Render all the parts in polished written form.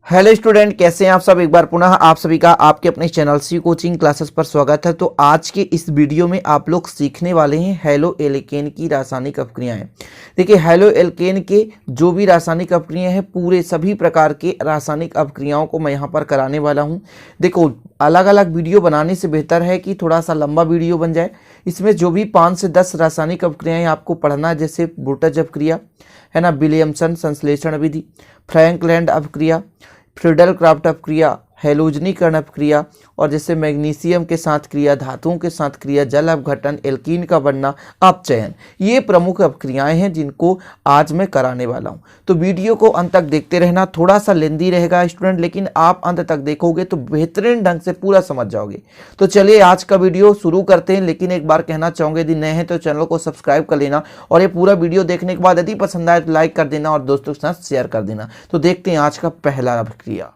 Hello student, कैसे हैं आप सब। एक बार पुनः आप सभी का आपके अपने चैनल सी कोचिंग क्लासेस पर स्वागत है। तो आज के इस वीडियो में आप लोग सीखने वाले हैं हैलो एल्केन की रासायनिक अपक्रियाएं। देखिए, हैलो एल्केन के जो भी रासायनिक अपक्रियाएं हैं, पूरे सभी प्रकार के रासायनिक अपक्रियाओं को मैं यहाँ पर कराने वाला हूँ। देखो, अलग अलग वीडियो बनाने से बेहतर है कि थोड़ा सा लंबा वीडियो बन जाए। इसमें जो भी 5 से 10 रासायनिक अपक्रियाएं आपको पढ़ना है, जैसे ब्रूटज अपक्रिया है ना, विलियमसन संश्लेषण विधि, फ्रैंकलैंड अपक्रिया, फ्रीडल क्राफ्ट अपक्रिया, हैलोजनीकरण अपक्रिया, और जैसे मैग्नीशियम के साथ क्रिया, धातुओं के साथ क्रिया, जल अपघटन, एल्कीन का बनना, अपचयन, ये प्रमुख अपक्रियाएं हैं जिनको आज मैं कराने वाला हूं। तो वीडियो को अंत तक देखते रहना। थोड़ा सा लेंदी रहेगा स्टूडेंट, लेकिन आप अंत तक देखोगे तो बेहतरीन ढंग से पूरा समझ जाओगे। तो चलिए आज का वीडियो शुरू करते हैं। लेकिन एक बार कहना चाहूँगा, यदि नए हैं तो चैनल को सब्सक्राइब कर लेना, और ये पूरा वीडियो देखने के बाद यदि पसंद आए तो लाइक कर देना और दोस्तों के साथ शेयर कर देना। तो देखते हैं आज का पहला अपक्रिया।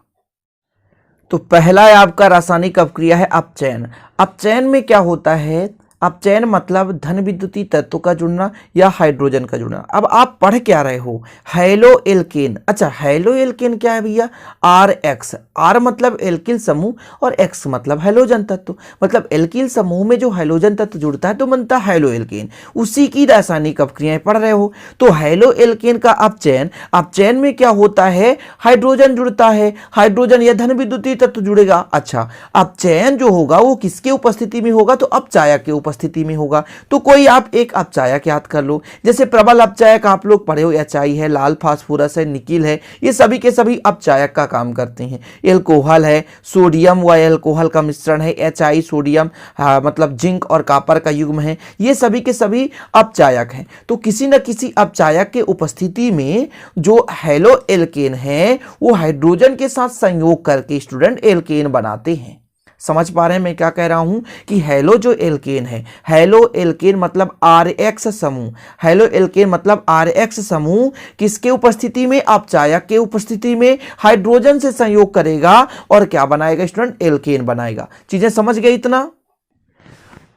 तो पहला है आपका रासायनिक अपक्रिया है अपचयन। अपचयन में क्या होता है? अपचयन मतलब धन विद्युतीय तत्व का जुड़ना या हाइड्रोजन का जुड़ना। अब आप पढ़ क्या रहे हो? Hello alkane. अच्छा, हैलो एल्केन क्या है भैया? R X. आर मतलब एल्किल समूह और एक्स मतलब हैलोजन तत्व। मतलब एल्किल समूह में जो हैलोजन तत्व जुड़ता है तो बनता है हैलो एल्केन। उसी की रासायनिक अपक्रियाएं पढ़ रहे हो। तो हैलो एल्केन का अपचयन, अपचयन में क्या होता है? हाइड्रोजन जुड़ता है, हाइड्रोजन या धन विद्युतीय तत्व जुड़ेगा। अच्छा, अपचयन जो होगा वो किसके उपस्थिति में होगा? तो अपचायक के उपस्थिति में होगा। तो कोई आप एक अपचायक याद कर लो। जैसे प्रबल अपचायक आप लोग पढ़े हो, HI है, लाल फास्फोरस है, निकिल है, ये सभी के सभी अपचायक का काम करते हैं। एल्कोहल है, सोडियम व एल्कोहल का मिश्रण है, HI सोडियम मतलब जिंक और कॉपर का युग्म है, ये सभी के सभी अपचायक हैं। तो किसी न किसी अपचायक के उपस्थिति में जो हैलो एल्केन है वो हाइड्रोजन के साथ संयोग करके स्टूडेंट एल्केन बनाते हैं। समझ पा रहे हैं मैं क्या कह रहा हूं? कि हैलो जो एल्केन है, हैलो एल्केन मतलब RX समूह, हैलो एल्केन मतलब RX समूह किसके उपस्थिति में? अपचायक के उपस्थिति में हाइड्रोजन से संयोग करेगा और क्या बनाएगा स्टूडेंट? एल्केन बनाएगा। चीजें समझ गए इतना?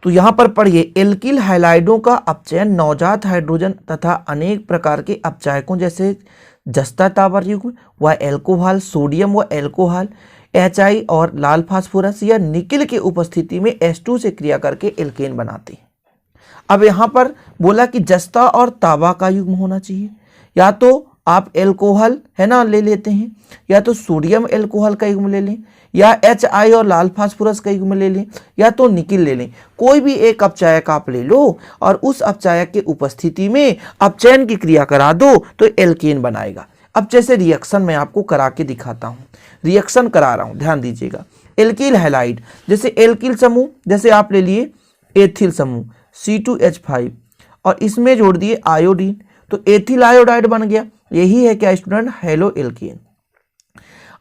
तो यहां पर पढ़िए, एल्किल हैलाइडों का अपचयन नवजात हाइड्रोजन तथा अनेक प्रकार के अपचायकों जैसे जस्ता तांबर युग्म व एल्कोहल, सोडियम व एल्कोहल, HI और लाल फास्फोरस या निकिल के उपस्थिति में H2 से क्रिया करके एल्केन बनाते हैं। अब यहां पर बोला कि जस्ता और तांबा का युग्म होना चाहिए। या तो आप एल्कोहल है ना ले लेते हैं, या तो सोडियम एल्कोहल का युग्म ले लें, या HI और लाल फास्फोरस का युग्म ले लें, या तो निकिल ले लें। कोई भी एक अपचायक आप ले लो और उस अपचायक के उपस्थिति में अपचयन की क्रिया करा दो तो एल्केन बनाएगा। अब जैसे रिएक्शन मैं आपको करा के दिखाता हूं, रिएक्शन करा रहा हूं, ध्यान दीजिएगा। एल्किल हैलाइड, जैसे एल्किल समूह, जैसे आप ले लिए एथिल समूह C2H5 और इसमें जोड़ दिए आयोडीन, तो एथिल आयोडाइड बन गया। यही है क्या स्टूडेंट? Hello alkene.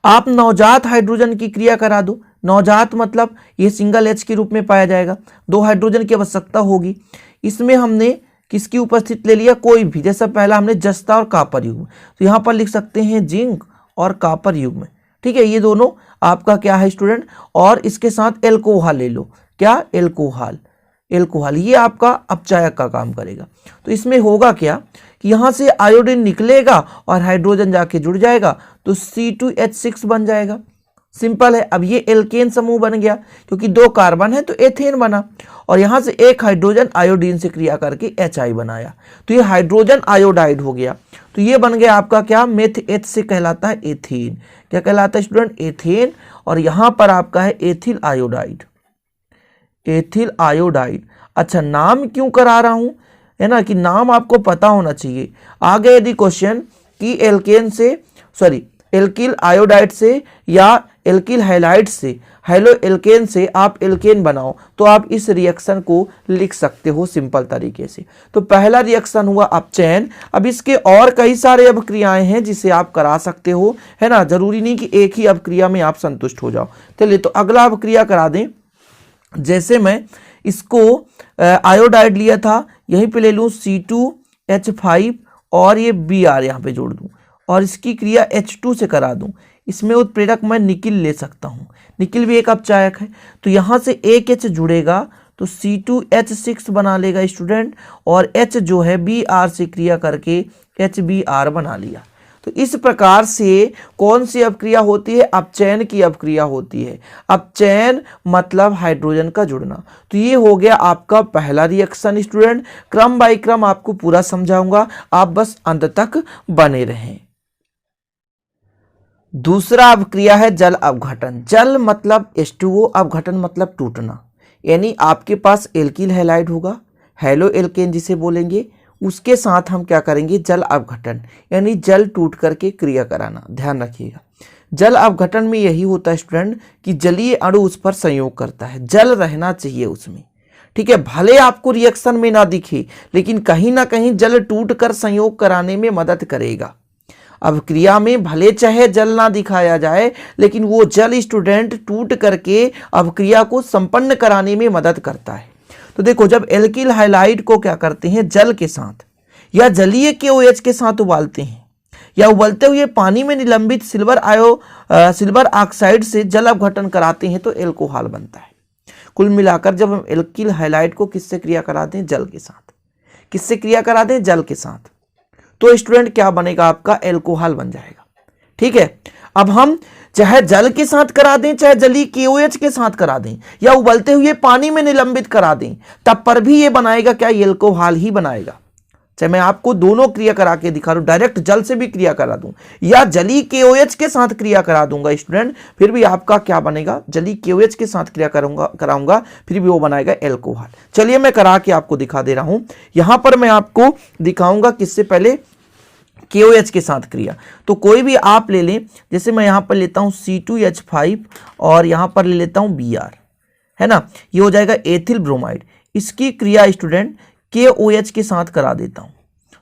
आप नवजात हाइड्रोजन की क्रिया करा दो। नवजात मतलब ये सिंगल H के रूप में पाया जाएगा, 2 हाइड्रोजन की आवश्यकता होगी। इसमें हमने किसकी उपस्थिति ले लिया? कोई भी। जैसा पहला हमने जस्ता और कॉपर युग्म, तो यहां पर लिख सकते हैं जिंक और कॉपर युग्म। ठीक है, ये दोनों आपका क्या है स्टूडेंट? और इसके साथ एल्कोहल ले लो। क्या? एल्कोहल। एल्कोहल ये आपका अपचायक का काम करेगा। तो इसमें होगा क्या कि यहां से आयोडीन निकलेगा और हाइड्रोजन जाके जुड़ जाएगा, तो C2H6 बन जाएगा। सिंपल है। अब ये एल्केन समूह बन गया, क्योंकि 2 कार्बन है तो एथेन बना, और यहां से एक हाइड्रोजन आयोडीन से क्रिया करके HI बनाया, तो ये हाइड्रोजन आयोडाइड हो गया। तो ये बन गया आपका क्या? मेथ H से कहलाता है एथेन। क्या कहलाता है स्टूडेंट? एथेन। और यहां पर आपका है एथिल आयोडाइड, एथिल आयोडाइड। अच्छा, नाम क्यों करा रहा हूं, है ना, कि नाम आपको पता होना चाहिए। आगे यदि क्वेश्चन कि एल्केन से एल्किल आयोडाइड से या एल्किल हैलाइड से, हैलो एल्केन से आप एल्केन बनाओ, तो आप इस रिएक्शन को लिख सकते हो सिंपल तरीके से। तो पहला रिएक्शन हुआ अपचयन। अब इसके और कई सारे अपक्रियाएं हैं जिसे आप करा सकते हो, है ना। जरूरी नहीं कि एक ही अपक्रिया में आप संतुष्ट हो जाओ। चलिए, तो अगला अपक्रिया करा दें। जैसे मैं इसको आयोडाइड लिया था, यहीं पे ले लूँ C2H5 और ये Br यहाँ पे जोड़ दूं और इसकी क्रिया H2 से करा दूं। इसमें उत्प्रेरक मैं निकिल ले सकता हूं, निकिल भी एक अपचायक है। तो यहां से एक H जुड़ेगा तो C2H6 बना लेगा स्टूडेंट, और H जो है Br से क्रिया करके HBr बना लिया। तो इस प्रकार से कौन सी अपक्रिया होती है? अपचयन की अपक्रिया होती है। अपचयन मतलब हाइड्रोजन का जुड़ना। तो ये हो गया आपका पहला रिएक्शन स्टूडेंट। क्रम बाय क्रम आपको पूरा समझाऊंगा, आप बस अंत तक बने रहें। दूसरा अपक्रिया है जल अपघटन। जल मतलब H2O, अपघटन मतलब टूटना। यानी आपके पास एल्किल हैलाइड होगा, हेलो एल्केन जिसे बोलेंगे, उसके साथ हम क्या करेंगे? जल अपघटन, यानी जल टूट करके क्रिया कराना। ध्यान रखिएगा, जल अपघटन में यही होता है स्टूडेंट कि जलीय अणु उस पर संयोग करता है, जल रहना चाहिए उसमें। ठीक है, भले आपको रिएक्शन में ना दिखे, लेकिन कहीं ना कहीं जल टूट कर संयोग कराने में मदद करेगा। अपक्रिया में भले चाहे जल ना दिखाया जाए, लेकिन वो जल स्टूडेंट टूट करके अपक्रिया को संपन्न कराने में मदद करता है। तो देखो, जब एल्किल हैलाइड को क्या करते हैं? जल के साथ या जलीय KOH के साथ उबालते हैं, या उबलते हुए पानी में निलंबित सिल्वर ऑक्साइड से जल अपघटन कराते हैं, तो एल्कोहल बनता है। कुल मिलाकर जब हम एल्किल हैलाइड को किससे क्रिया कराते हैं? जल के साथ। किससे क्रिया कराते हैं? जल के साथ। तो स्टूडेंट क्या बनेगा? आपका एल्कोहल बन जाएगा। ठीक है, अब हम चाहे जल के साथ करा दें, चाहे जलीय KOH के साथ करा दें, या उबलते हुए पानी में निलंबित करा दें, तब पर भी ये बनाएगा क्या? एल्कोहल ही बनाएगा। चाहे मैं आपको दोनों क्रिया करा के दिखा दूं, डायरेक्ट जल से भी क्रिया करा दूं या जलीय KOH के साथ क्रिया करा दूंगा स्टूडेंट, फिर भी आपका क्या बनेगा? जलीय KOH के साथ क्रिया कराऊंगा, फिर भी वो बनाएगा एल्कोहल। चलिए मैं करा के आपको दिखा दे रहा हूं। यहां पर मैं आपको दिखाऊंगा किससे पहले? KOH के साथ क्रिया। तो कोई भी आप ले लें, जैसे मैं यहां पर लेता हूं C2H5 और यहां पर ले लेता हूं Br, है ना, ये हो जाएगा एथिल ब्रोमाइड। इसकी क्रिया स्टूडेंट KOH के साथ करा देता हूं।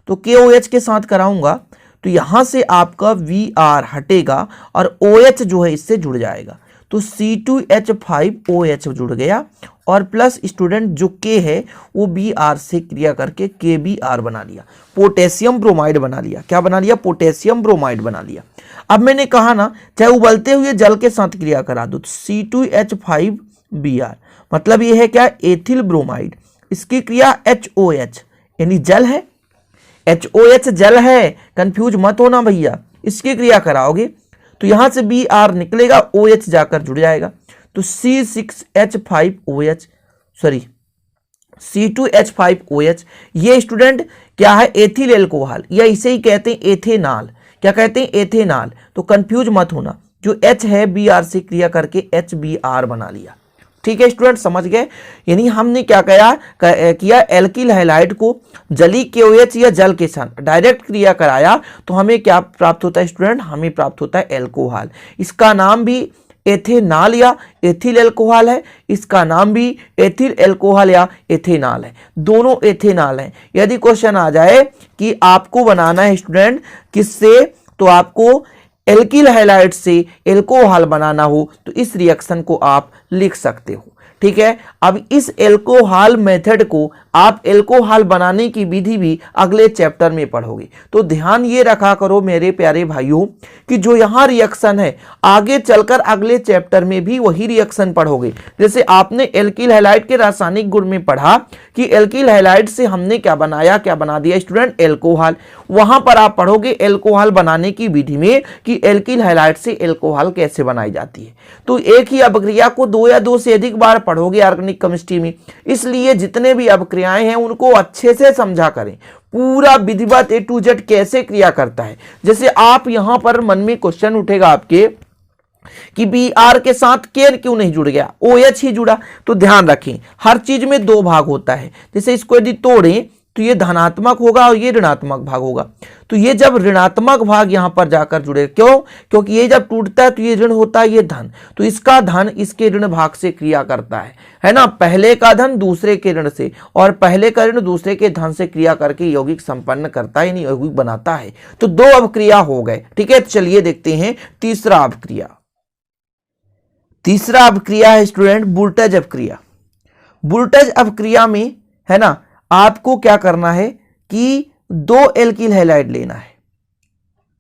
तो KOH के साथ कराऊंगा तो यहां से आपका Vr हटेगा और OH जो है इससे जुड़ जाएगा। तो C2H5OH जुड़ गया और प्लस स्टूडेंट जो K है वो Br से क्रिया करके KBr बना लिया, पोटेशियम ब्रोमाइड बना लिया। क्या बना लिया? पोटेशियम ब्रोमाइड बना लिया। अब मैंने कहा ना, चाहे उबलते हुए जल के साथ क्रिया करा दो, तो C2H5Br मतलब ये है क्या? Ethyl bromide. इसकी क्रिया HOH यानी जल है, HOH जल है, कंफ्यूज मत होना भैया। इसकी क्रिया कराओगे तो यहां से Br निकलेगा, OH जाकर जुड़ जाएगा, तो C2H5OH ये स्टूडेंट क्या है? एथिल एल्कोहल, या इसे ही कहते हैं एथेनॉल। क्या कहते हैं? एथेनॉल। तो कंफ्यूज मत होना, जो H है Br से क्रिया करके HBr बना लिया। ठीक है स्टूडेंट, समझ गए? यानी हमने क्या किया? एल्किल हैलाइड को जलीय KOH या जल के साथ डायरेक्ट क्रिया कराया, तो हमें क्या प्राप्त होता है स्टूडेंट? हमें प्राप्त होता है एल्कोहल। इसका नाम भी एथेनॉल या एथिल एल्कोहल है, इसका नाम भी एथिल एल्कोहल या एथेनॉल है, दोनों एथेनॉल है। यदि क्वेश्चन आ जाए कि आपको बनाना है स्टूडेंट किससे, तो आपको एल्किल हैलाइड से एल्कोहल बनाना हो तो इस रिएक्शन को आप लिख सकते हो। ठीक है, अब इस एल्कोहल मेथड को आप एल्कोहल बनाने की विधि भी अगले चैप्टर में पढ़ोगे। तो ध्यान ये रखा करो मेरे प्यारे भाइयों कि जो यहाँ रिएक्शन है, आगे चलकर अगले चैप्टर में भी वही रिएक्शन पढ़ोगे। जैसे आपने एल्किल हैलाइड के रासायनिक गुण में पढ़ा कि एल्किल हैलाइड से हमने क्या बनाया, क्या बना दिया स्टूडेंट? एल्कोहल। वहां पर आप पढ़ोगे एल्कोहल बनाने की विधि में कि एल्किल हैलाइड से एल्कोहल कैसे बनाई जाती है। तो एक ही अपक्रिया को दो या दो से अधिक बार पढ़ोगे ऑर्गेनिक केमिस्ट्री में, इसलिए जितने भी अपक्रियाएं हैं उनको अच्छे से समझा करें, पूरा विधिवत A to Z कैसे क्रिया करता है। जैसे आप यहां पर मन में क्वेश्चन उठेगा आपके कि Br के साथ K क्यों नहीं जुड़ गया, OH ही जुड़ा। तो ध्यान रखें, हर चीज में दो भाग होता है। जैसे इसको यदि तोड़ें तो ये धनात्मक होगा और ये ऋणात्मक भाग होगा। तो ये जब ऋणात्मक भाग यहां पर जाकर जुड़े, क्यों? क्योंकि ये जब टूटता है तो ये ऋण होता है, ये धन, तो इसका धन इसके ऋण भाग से क्रिया करता है ना। पहले का धन दूसरे के ऋण से और पहले का ऋण दूसरे के धन से क्रिया करके यौगिक संपन्न करता है, यानी यौगिक बनाता है। तो दो अपक्रिया हो गए। ठीक है, चलिए देखते हैं तीसरा अपक्रिया। तीसरा अपक्रिया है स्टूडेंट वोल्टेज अपक्रिया। वोल्टेज अपक्रिया में है ना, आपको क्या करना है कि दो एल्किल हैलाइड लेना है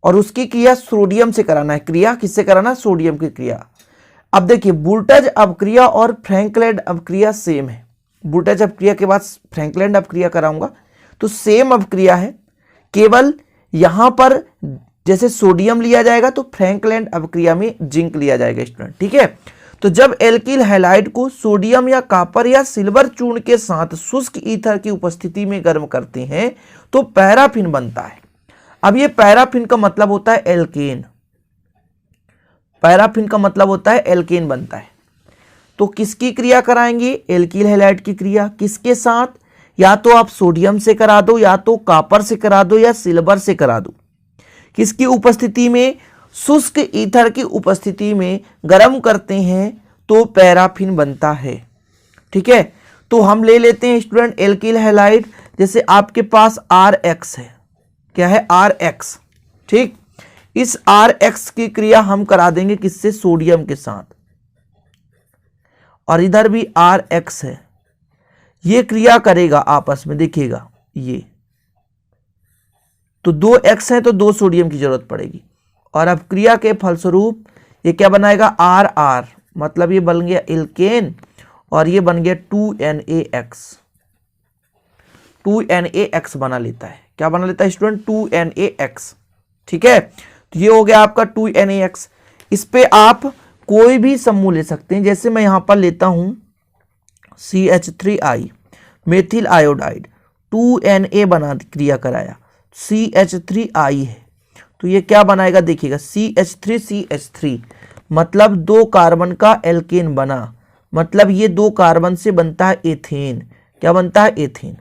और उसकी क्रिया सोडियम से कराना है। क्रिया किससे कराना? सोडियम की क्रिया। अब देखिए, वोल्टेज अपक्रिया और फ्रैंकलैंड अपक्रिया सेम है। वोल्टेज अपक्रिया के बाद फ्रैंकलैंड अपक्रिया कराऊंगा तो सेम अपक्रिया है, केवल यहां पर जैसे सोडियम लिया जाएगा तो फ्रैंकलैंड अपक्रिया में जिंक लिया जाएगा स्टूडेंट, ठीक है। तो जब एल्किल हैलाइड को सोडियम या कॉपर या सिल्वर चूर्ण के साथ शुष्क ईथर की उपस्थिति में गर्म करते हैं तो पैराफिन बनता है। अब ये पैराफिन का मतलब होता है एल्केन, पैराफिन का मतलब होता है एल्केन बनता है। तो किसकी क्रिया कराएंगे? एल्किल हैलाइड की क्रिया। किसके साथ? या तो आप सोडियम से करा दो, या तो कॉपर से करा दो, या सिल्वर से करा दो। किसकी उपस्थिति में? शुष्क ईथर की उपस्थिति में गर्म करते हैं तो पैराफिन बनता है, ठीक है। तो हम ले लेते हैं स्टूडेंट एल्किल हैलाइड, जैसे आपके पास RX है, क्या है? RX, ठीक। इस RX की क्रिया हम करा देंगे किससे? सोडियम के साथ, और इधर भी RX है, ये क्रिया करेगा आपस में, देखिएगा ये तो 2 X है तो 2 सोडियम की जरूरत पड़ेगी, और अब क्रिया के फलस्वरूप ये क्या बनाएगा? RR, मतलब ये बन गया एल्केन, और ये बन गया 2NaX, 2NaX बना लेता है। क्या बना लेता है स्टूडेंट? 2NaX, ठीक है। तो ये हो गया आपका 2NaX। इस पे आप कोई भी समूह ले सकते हैं, जैसे मैं यहां पर लेता हूं CH3I, मेथिल आयोडाइड, 2Na बना क्रिया कराया, CH3I है, तो ये क्या बनाएगा? देखिएगा CH3 मतलब 2 कार्बन का एल्केन बना, मतलब ये 2 कार्बन से बनता है एथेन। क्या बनता है? एथेन।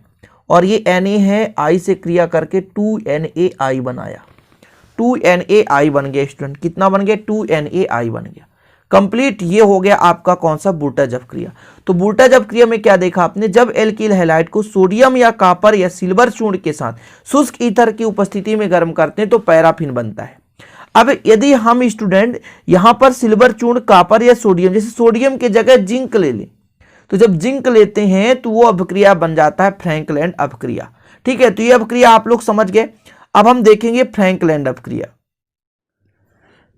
और ये Na है, I से क्रिया करके 2NaI बनाया, 2NaI बन गया स्टूडेंट। कितना बन गया? 2NaI बन गया। कंप्लीट। ये हो गया आपका कौन सा? बुर्टाजफ क्रिया। तो बुर्टाजफ क्रिया में क्या देखा आपने? जब एल्किल हैलाइड को सोडियम या कॉपर या सिल्वर चूर्ण के साथ शुष्क ईथर की उपस्थिति में गर्म करते हैं तो पैराफिन बनता है। अब यदि हम स्टूडेंट यहां पर सिल्वर चूर्ण, कॉपर या सोडियम, जैसे सोडियम की जगह जिंक ले लें, तो जब जिंक लेते हैं तो वो अपक्रिया बन जाता है फ्रैंकलैंड अपक्रिया, ठीक है। तो ये अपक्रिया आप लोग समझ गए। अब हम देखेंगे फ्रैंकलैंड अपक्रिया।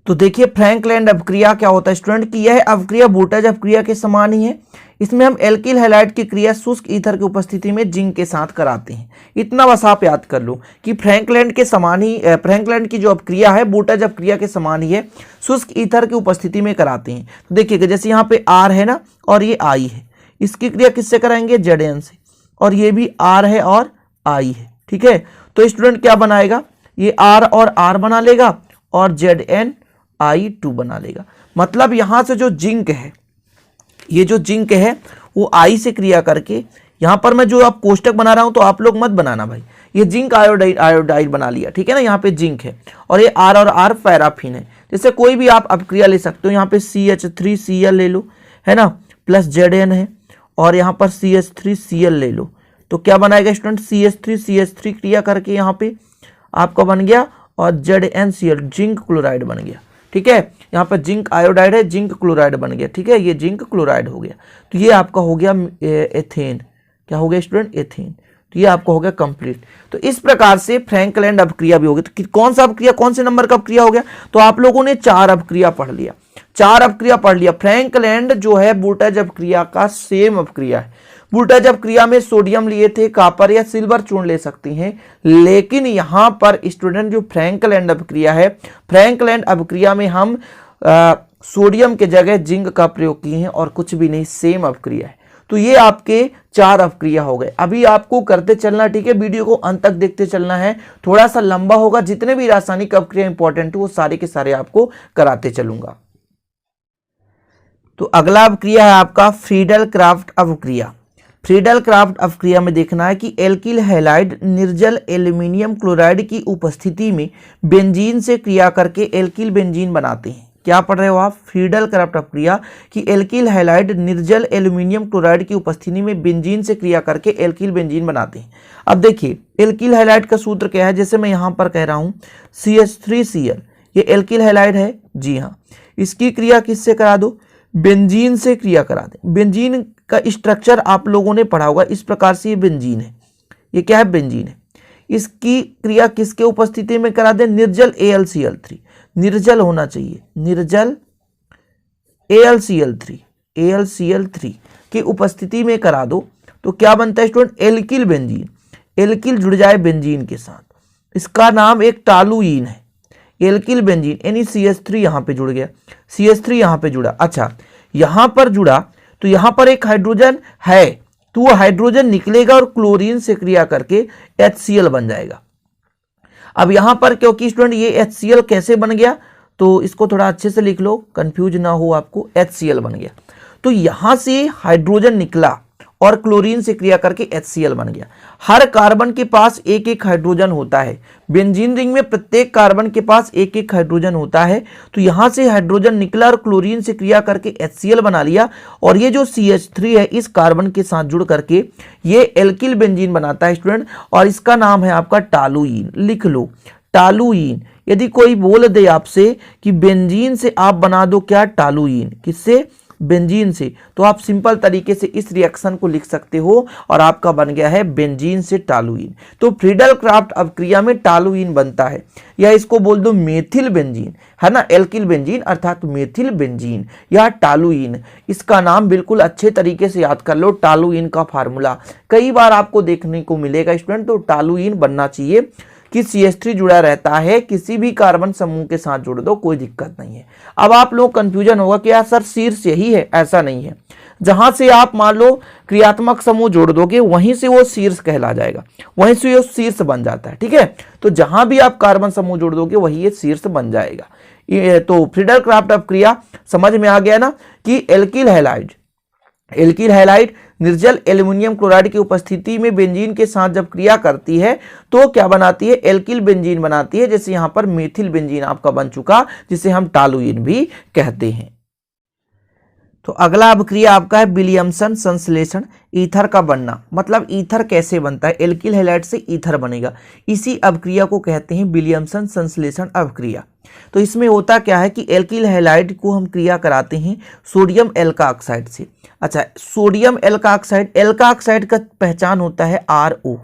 तो देखिए फ्रैंकलैंड अपक्रिया क्या होता है स्टूडेंट, कि यह अपक्रिया बुर्टाजफ अपक्रिया के समान ही है। इसमें हम एल्किल हैलाइड की क्रिया शुष्क ईथर की उपस्थिति में जिंक के साथ कराते हैं। इतना बस आप याद कर लो कि फ्रैंकलैंड के समान ही, फ्रैंकलैंड की जो अपक्रिया है बुर्टाजफ अपक्रिया के समान ही है, शुष्क ईथर की उपस्थिति में कराते हैं। तो देखिएगा जैसे यहाँ पे R है ना, और ये I है, इसकी क्रिया किससे कराएंगे? Zn से, और ये भी R है और I है, ठीक है। तो स्टूडेंट क्या बनाएगा? ये R और R बना लेगा और ZnI2 बना लेगा। मतलब यहां से जो जिंक है, ये जो जिंक है वो I से क्रिया करके, यहां पर मैं जो आप कोष्टक बना रहा हूं तो आप लोग मत बनाना भाई, ये जिंक आयोडाइड बना लिया, ठीक है ना। यहाँ पे जिंक है और ये R और R पैराफिन है। जैसे कोई भी आप अपक्रिया ले सकते हो, यहाँ पे CH3Cl ले लो, है ना, प्लस Zn है, और यहाँ पर CH3Cl ले लो, तो क्या बनाएगा स्टूडेंट? CH3 क्रिया करके यहाँ पे आपका बन गया, और ZnCl जिंक क्लोराइड बन गया, ठीक है। यहाँ पर जिंक आयोडाइड है, जिंक क्लोराइड बन गया, ठीक है, ये जिंक क्लोराइड हो गया। तो ये आपका हो गया एथेन। क्या हो गया स्टूडेंट? एथेन। तो ये आपका हो गया कंप्लीट। तो इस प्रकार से फ्रैंकलैंड अपक्रिया भी हो गई। तो कौन सा अपक्रिया, कौन से नंबर का अपक्रिया हो गया? तो आप लोगों ने 4 अपक्रिया पढ़ लिया, 4 अपक्रिया पढ़ लिया। फ्रैंकलैंड जो है बुर्टाजफ अपक्रिया का सेम अपक्रिया है। बुर्टाजफ अपक्रिया में सोडियम लिए थे, कॉपर या सिल्वर चूर्ण ले सकती हैं, लेकिन यहां पर स्टूडेंट जो फ्रैंकलैंड अपक्रिया है, फ्रैंकलैंड अपक्रिया में हम सोडियम के जगह जिंक का प्रयोग किए हैं और कुछ भी नहीं, सेम अपक्रिया है। तो ये आपके 4 अपक्रिया हो गए। अभी आपको करते चलना, ठीक है, वीडियो को अंत तक देखते चलना है, थोड़ा सा लंबा होगा। जितने भी रासायनिक अपक्रिया इंपॉर्टेंट है वो सारे के सारे आपको कराते चलूंगा। तो अगला अपक्रिया है आपका फ्रीडल क्राफ्ट अपक्रिया। फ्रीडल क्राफ्ट अपक्रिया में देखना है कि एल्किल हैलाइड निर्जल एल्यूमिनियम क्लोराइड की उपस्थिति में बेंजीन से क्रिया करके एल्किल बेंजीन बनाते हैं। क्या पढ़ रहे हो आप? फ्रीडल क्राफ्ट अपक्रिया कि एल्किल हैलाइड निर्जल एल्यूमिनियम क्लोराइड की उपस्थिति में बेंजीन से क्रिया करके एल्किल बेंजीन बनाते हैं। अब देखिए एल्किल हैलाइड का सूत्र क्या है, जैसे मैं यहां पर कह रहा हूं CH3Cl, ये एल्किल हैलाइड है, जी हाँ। इसकी क्रिया किससे करा दो? बेंजीन से क्रिया करा दें। बेंजीन का स्ट्रक्चर आप लोगों ने पढ़ा होगा, इस प्रकार से ये बेंजीन है, ये क्या है? बेंजीन है। इसकी क्रिया किसके उपस्थिति में करा दें? निर्जल AlCl3, निर्जल होना चाहिए, निर्जल AlCl3 की उपस्थिति में करा दो तो क्या बनता है स्टूडेंट? Alkyl benzene. एल्किल जुड़ जाए बेंजीन के साथ, इसका नाम एक टॉलुईन है। एल्किल बेंजीन यानी CH3 यहां पे जुड़ गया, CH3 यहां पे जुड़ा। अच्छा यहां पर जुड़ा तो यहां पर एक हाइड्रोजन है, तो वो हाइड्रोजन निकलेगा और क्लोरीन से क्रिया करके HCl बन जाएगा। अब यहां पर क्योंकि स्टूडेंट ये HCl कैसे बन गया, तो इसको थोड़ा अच्छे से लिख लो, कंफ्यूज ना हो आपको। HCl बन गया तो यहां से हाइड्रोजन निकला और क्लोरीन से क्रिया करके HCl बन गया। हर कार्बन के पास एक एक हाइड्रोजन होता है, बेंजीन रिंग में प्रत्येक कार्बन के पास एक एक हाइड्रोजन होता है। तो यहां से हाइड्रोजन निकला और क्लोरीन से क्रिया करके HCl बना लिया, और ये जो CH3 है इस कार्बन के साथ जुड़ करके ये एल्किल बेंजीन बनाता है स्टूडेंट, और इसका नाम है आपका टालुइन। लिख लो टालुइन। यदि कोई बोल दे आपसे कि बेंजीन से आप बना दो क्या, टालुइन, किससे, बेंजीन से, तो आप सिंपल तरीके से इस रिएक्शन को लिख सकते हो और आपका बन गया है बेंजीन से टालुइन। तो फ्रीडल क्राफ्ट अभिक्रिया में टालुइन बनता है, या इसको बोल दो मेथिल बेंजीन, है ना, एल्किल बेंजीन अर्थात मेथिल बेंजीन या टालुइन। इसका नाम बिल्कुल अच्छे तरीके से याद कर लो, टालुइन का फार्मूला कई बार आपको देखने को मिलेगा स्टूडेंट। तो टालुइन बनना चाहिए कि CH3 जुड़ा रहता है, किसी भी कार्बन समूह के साथ जोड़ दो, कोई दिक्कत नहीं है। अब आप लोग कंफ्यूजन होगा कि यार सर शीर्ष यही है, ऐसा नहीं है। जहां से आप मान लो क्रियात्मक समूह जोड़ दोगे वहीं से वो शीर्ष कहला जाएगा, वहीं से वो शीर्ष बन जाता है, ठीक है। तो जहां भी आप कार्बन समूह जोड़ दोगे वही ये शीर्ष बन जाएगा। तो फ्रीडल क्राफ्ट अभिक्रिया समझ में आ गया ना, कि एल्किल हैलाइड निर्जल एल्युमिनियम क्लोराइड की उपस्थिति में बेंजीन के साथ जब क्रिया करती है तो क्या बनाती है, एल्किल बेंजीन बनाती है। जैसे यहां पर मेथिल बेंजीन आपका बन चुका, जिसे हम टालुइन भी कहते हैं। तो अगला अभिक्रिया आपका है विलियमसन संश्लेषण, ईथर का बनना। मतलब ईथर कैसे बनता है, एल्किल हैलाइड से ईथर बनेगा, इसी अभिक्रिया को कहते हैं विलियमसन संश्लेषण अभिक्रिया। तो इसमें होता क्या है कि एल्किल हैलाइड को हम क्रिया कराते हैं सोडियम एल्का ऑक्साइड से। अच्छा सोडियम एल्का ऑक्साइड का पहचान होता है RO,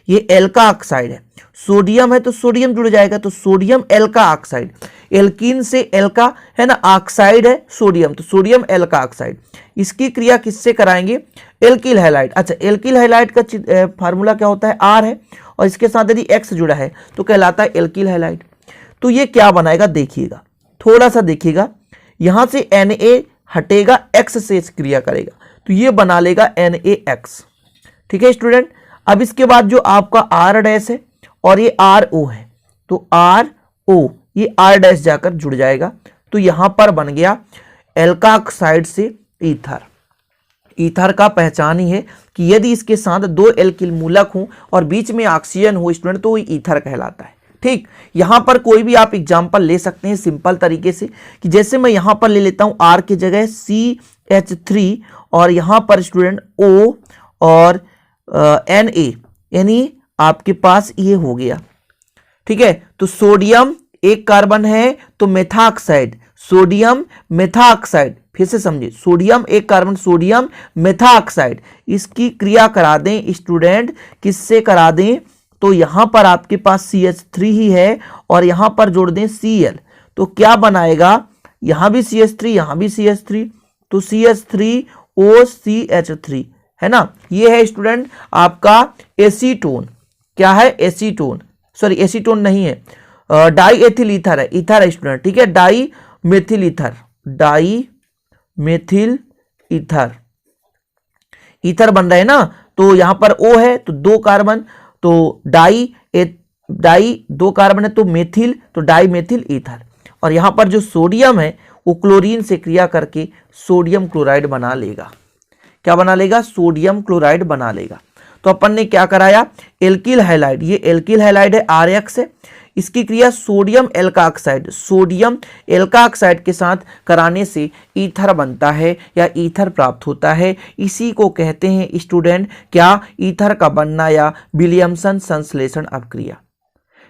ये एल्का ऑक्साइड है, सोडियम है तो सोडियम जुड़ जाएगा, तो सोडियम एल्का ऑक्साइड, एल्कीन से एल्का है ना, ऑक्साइड है सोडियम, तो सोडियम एल्का ऑक्साइड। इसकी क्रिया किससे कराएंगे, एल्किल हैलाइड। अच्छा एल्किल हैलाइड का फार्मूला क्या होता है, R है, और इसके साथ यदि X जुड़ा है तो कहलाता है एल्किल हैलाइड। तो ये क्या बनाएगा देखिएगा, थोड़ा सा देखिएगा, यहां से Na हटेगा, X से क्रिया करेगा तो ये बना लेगा NaX, ठीक है स्टूडेंट। अब इसके बाद जो आपका R डैश है और ये RO है, तो RO ये R डैश जाकर जुड़ जाएगा, तो यहां पर बन गया एल्का ऑक्साइड से ईथर। ईथर का पहचान ही है कि यदि इसके साथ दो एल्किल मूलक हों और बीच में ऑक्सीजन हो स्टूडेंट तो ईथर कहलाता है, ठीक। यहां पर कोई भी आप एग्जांपल ले सकते हैं सिंपल तरीके से, कि जैसे मैं यहां पर ले लेता हूं R की जगह CH3 और यहां पर स्टूडेंट O और Na, यानी आपके पास ये हो गया, ठीक है। तो सोडियम एक कार्बन है तो मेथाऑक्साइड, सोडियम मेथाऑक्साइड, फिर से समझिए, सोडियम एक कार्बन, सोडियम मेथाऑक्साइड, इसकी क्रिया करा दें स्टूडेंट, किससे करा दें, तो यहां पर आपके पास CH3 ही है और यहां पर जोड़ दें Cl, तो क्या बनाएगा, यहां भी CH3 यहां भी CH3, तो CH3OCH3 है ना। ये है स्टूडेंट आपका एसीटोन, क्या है एसीटोन, सॉरी एसीटोन नहीं है, डाई एथिल ईथर है, ईथर है स्टूडेंट, ठीक है, dimethyl ether, dimethyl ether, ether बन रहा है ना। तो यहां पर O है तो दो कार्बन, तो डाई दो कार्बन है तो मेथिल, तो डाई मेथिल ईथर, और यहां पर जो सोडियम है वो क्लोरीन से क्रिया करके सोडियम क्लोराइड बना लेगा। क्या बना लेगा, सोडियम क्लोराइड बना लेगा। तो अपन ने क्या कराया, एल्किल हैलाइड, ये एल्किल हैलाइड है RX है, इसकी क्रिया सोडियम एल्का ऑक्साइड के साथ कराने से ईथर बनता है या ईथर प्राप्त होता है। इसी को कहते हैं स्टूडेंट क्या, ईथर का बनना या विलियमसन संश्लेषण अभिक्रिया,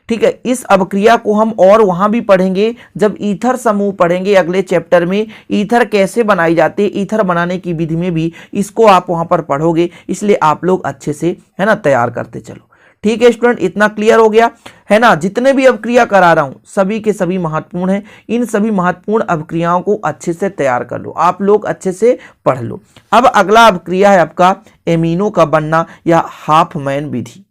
ठीक है। इस अभिक्रिया को हम और वहां भी पढ़ेंगे जब ईथर समूह पढ़ेंगे अगले चैप्टर में, ईथर कैसे बनाई जाती है, ईथर बनाने की विधि में भी इसको आप वहां पर पढ़ोगे, इसलिए आप लोग अच्छे से है ना तैयार करते चलो, ठीक है स्टूडेंट। इतना क्लियर हो गया है ना। जितने भी अभिक्रिया करा रहा हूं सभी के सभी महत्वपूर्ण हैं, इन सभी महत्वपूर्ण अभिक्रियाओं को अच्छे से तैयार कर लो, आप लोग अच्छे से पढ़ लो। अब अगला अभिक्रिया है आपका एमिनो का बनना या हाफमैन विधि।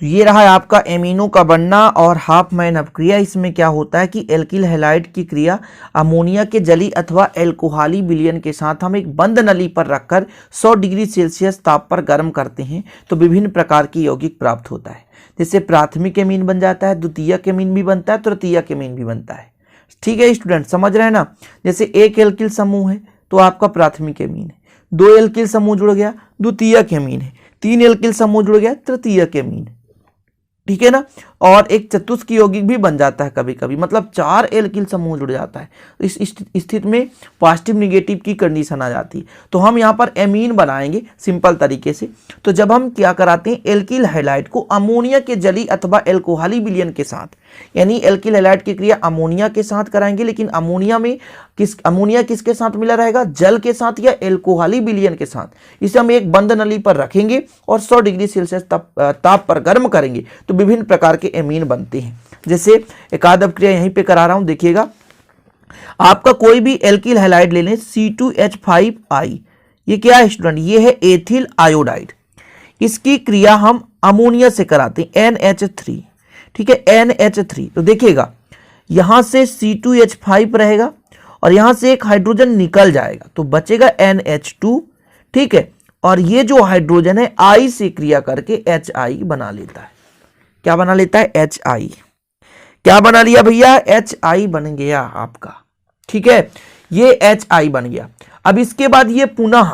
तो ये रहा है आपका एमिनो का बनना और हाफ मैन अपक्रिया। इसमें क्या होता है कि एल्किल हैलाइड की क्रिया अमोनिया के जली अथवा एल्कोहली विलयन के साथ हम एक बंद नली पर रखकर 100 डिग्री सेल्सियस ताप पर गर्म करते हैं तो विभिन्न प्रकार की यौगिक प्राप्त होता है। जैसे प्राथमिक एमीन बन जाता है, द्वितीयक एमीन भी बनता है, तृतीयक एमीन भी बनता है। ठीक है स्टूडेंट, समझ रहे हैं ना। जैसे एक एल्किल समूह है तो आपका प्राथमिक एमीन है, 2 एल्किल समूह जुड़ गया द्वितीयक एमीन है, 3 एल्किल समूह जुड़ गया तृतीयक एमीन है। ठीक है ना। और एक चतुष्क यौगिक भी बन जाता है कभी कभी, मतलब 4 एल्किल समूह जुड़ जाता है। तो इस स्थिति में पॉजिटिव निगेटिव की कंडीशन आ जाती है। तो हम यहाँ पर एमीन बनाएंगे सिंपल तरीके से। तो जब हम क्या कराते हैं, एल्किल हैलाइड को अमोनिया के जली अथवा एल्कोहली विलयन के साथ, यानी एल्किल हैलाइड की क्रिया अमोनिया के साथ कराएंगे, लेकिन अमोनिया किसके साथ मिला रहेगा, जल के साथ या एल्कोहली विलयन के साथ। इसे हम एक बंद नली पर रखेंगे और 100 डिग्री सेल्सियस ताप पर गर्म करेंगे तो विभिन्न प्रकार के एमीन बनते हैं। जैसे एक आध अपक्रिया यहीं पे करा रहा हूं, देखिएगा। आपका कोई भी एल्किल हैलाइड ले लें, C2H5I, ये क्या है स्टूडेंट, ये है एथिल आयोडाइड। इसकी क्रिया हम अमोनिया से कराते हैं, NH3। ठीक है, NH3। तो देखिएगा यहां से C2H5 रहेगा और यहां से एक हाइड्रोजन निकल जाएगा तो बचेगा NH2। ठीक है, और ये जो हाइड्रोजन है I से क्रिया करके HI बना लेता है। क्या बना लेता है, HI। क्या बना लिया भैया, HI बन गया आपका। ठीक है, ये HI बन गया। अब इसके बाद ये पुनः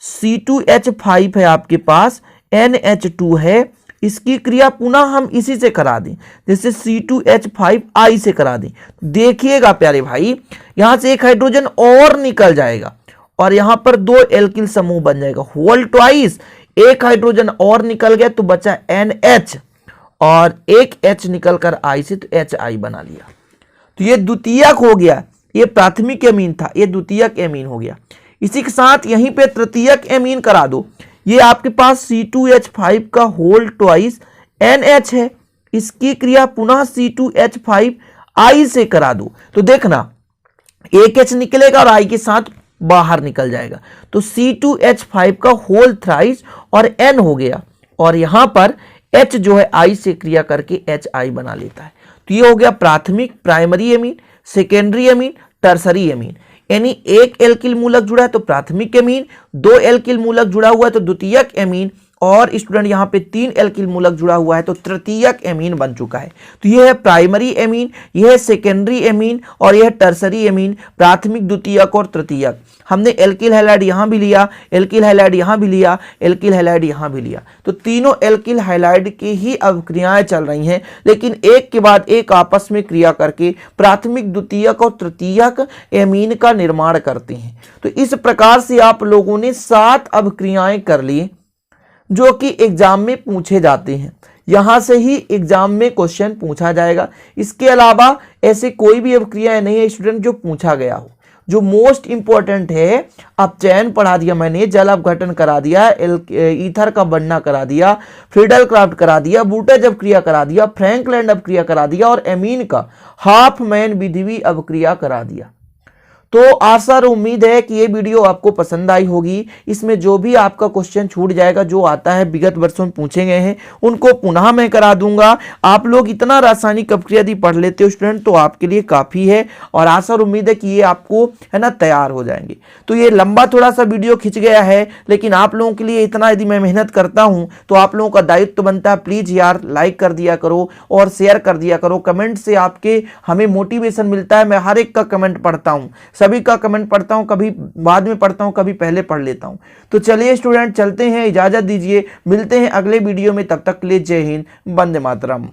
C2H5 है आपके पास, NH2 है, इसकी क्रिया पुनः हम इसी से करा दें, जैसे C2H5I से करा दें। देखिएगा प्यारे भाई, यहां से एक हाइड्रोजन और निकल जाएगा और यहां पर 2 एल्किल समूह बन जाएगा, होल ट्वाइस। एक हाइड्रोजन और निकल गया तो बचा NH और एक H निकलकर I से, तो HI बना लिया। तो ये द्वितीयक हो गया, ये प्राथमिक एमीन था, ये द्वितीयक एमीन हो गया। इसी के साथ यहीं पे तृतीयक एमीन करा दो। ये आपके पास C2H5 का होल ट्वाइस NH है, इसकी क्रिया पुनः C2H5I से करा दो। तो देखना एक H निकलेगा और I के साथ बाहर निकल जाएगा, तो C2H5 का होल थ्राइस और N हो गया, और यहां पर H जो है I से क्रिया करके HI बना लेता है। तो ये हो गया प्राथमिक primary amine, secondary amine, tertiary amine. यानी एक एल्किल मूलक जुड़ा है तो प्राथमिक एमीन, 2 एल्किल मूलक जुड़ा हुआ है तो द्वितीयक एमीन, और स्टूडेंट यहाँ पे 3 एल्किल मूलक जुड़ा हुआ है तो तृतीयक एमीन बन चुका है। तो यह है प्राइमरी एमीन, यह है सेकेंडरी एमीन और यह है टर्सरी एमीन, प्राथमिक, द्वितीयक और तृतीयक। हमने एल्किल हैलाइड यहाँ भी लिया, एल्किल हैलाइड यहाँ भी लिया, एल्किल हैलाइड यहाँ भी लिया, तो तीनों एल्किल हैलाइड की ही अवक्रियाएं चल रही हैं, लेकिन एक के बाद एक आपस में क्रिया करके प्राथमिक, द्वितीयक और तृतीयक एमीन का निर्माण करते हैं। तो इस प्रकार से आप लोगों ने 7 अवक्रियाएं कर ली जो कि एग्जाम में पूछे जाते हैं। यहां से ही एग्जाम में क्वेश्चन पूछा जाएगा। इसके अलावा ऐसे कोई भी अवक्रियाएं नहीं है स्टूडेंट जो पूछा गया हो। जो मोस्ट इंपॉर्टेंट है, अपचयन पढ़ा दिया मैंने, जल अपघटन करा दिया, ईथर का बनना करा दिया, फ्रीडल क्राफ्ट करा दिया, बूटेज अपक्रिया करा दिया, फ्रैंकलैंड अपक्रिया करा दिया और एमीन का हाफ मैन विधिवी अपक्रिया करा दिया। तो आशा और उम्मीद है कि ये वीडियो आपको पसंद आई होगी। इसमें जो भी आपका क्वेश्चन छूट जाएगा, जो आता है विगत वर्षों में पूछे गए हैं, उनको पुनः मैं करा दूंगा। आप लोग इतना रासायनिक अपक्रिया यदि पढ़ लेते हो स्टूडेंट तो आपके लिए काफ़ी है, और आशा और उम्मीद है कि ये आपको है ना तैयार हो जाएंगे। तो ये लंबा थोड़ा सा वीडियो खिंच गया है, लेकिन आप लोगों के लिए इतना यदि मैं मेहनत करता हूँ तो आप लोगों का दायित्व बनता है, प्लीज़ यार लाइक कर दिया करो और शेयर कर दिया करो। कमेंट से आपके हमें मोटिवेशन मिलता है। मैं हर एक का कमेंट पढ़ता हूँ, सभी का कमेंट पढ़ता हूं, कभी बाद में पढ़ता हूं, कभी पहले पढ़ लेता हूं। तो चलिए स्टूडेंट चलते हैं, इजाजत दीजिए, मिलते हैं अगले वीडियो में। तब तक के लिए जय हिंद, वंदे मातरम।